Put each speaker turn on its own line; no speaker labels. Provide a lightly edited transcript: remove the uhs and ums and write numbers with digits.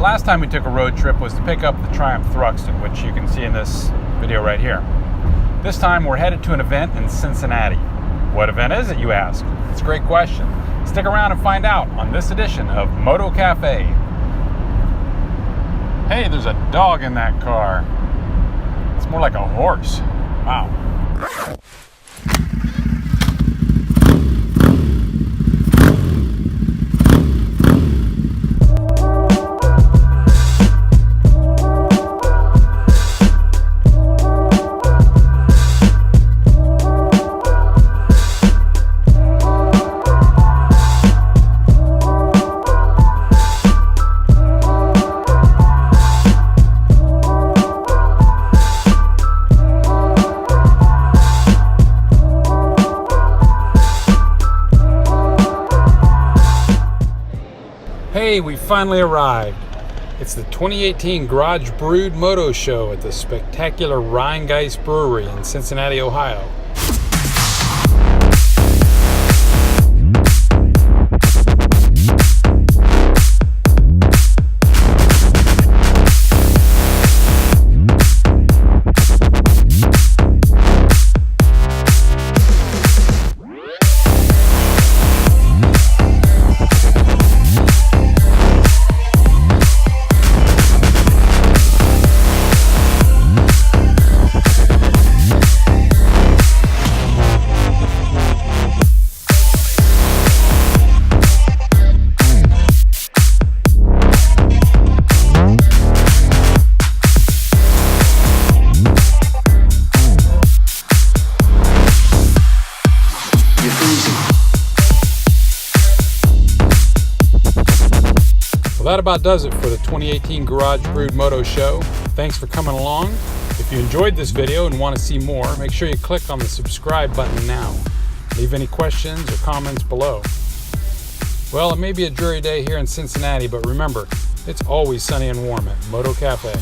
last time we took a road trip was to pick up the Triumph Thruxton, which you can see in this video right here. This time we're headed to an event in Cincinnati. What event is it, you ask? It's a great question. Stick around and find out on this edition of Moto Cafe. Hey, there's a dog in that car. It's more like a horse. Wow. Hey, we finally arrived. It's the 2018 Garage Brewed Moto Show at the spectacular Rhinegeist Brewery in Cincinnati, Ohio. Well, that about does it for the 2018 Garage Brewed Moto Show. Thanks for coming along. If you enjoyed this video and want to see more, make sure you click on the subscribe button now. Leave any questions or comments below. Well, it may be a dreary day here in Cincinnati, but remember, it's always sunny and warm at Moto Cafe.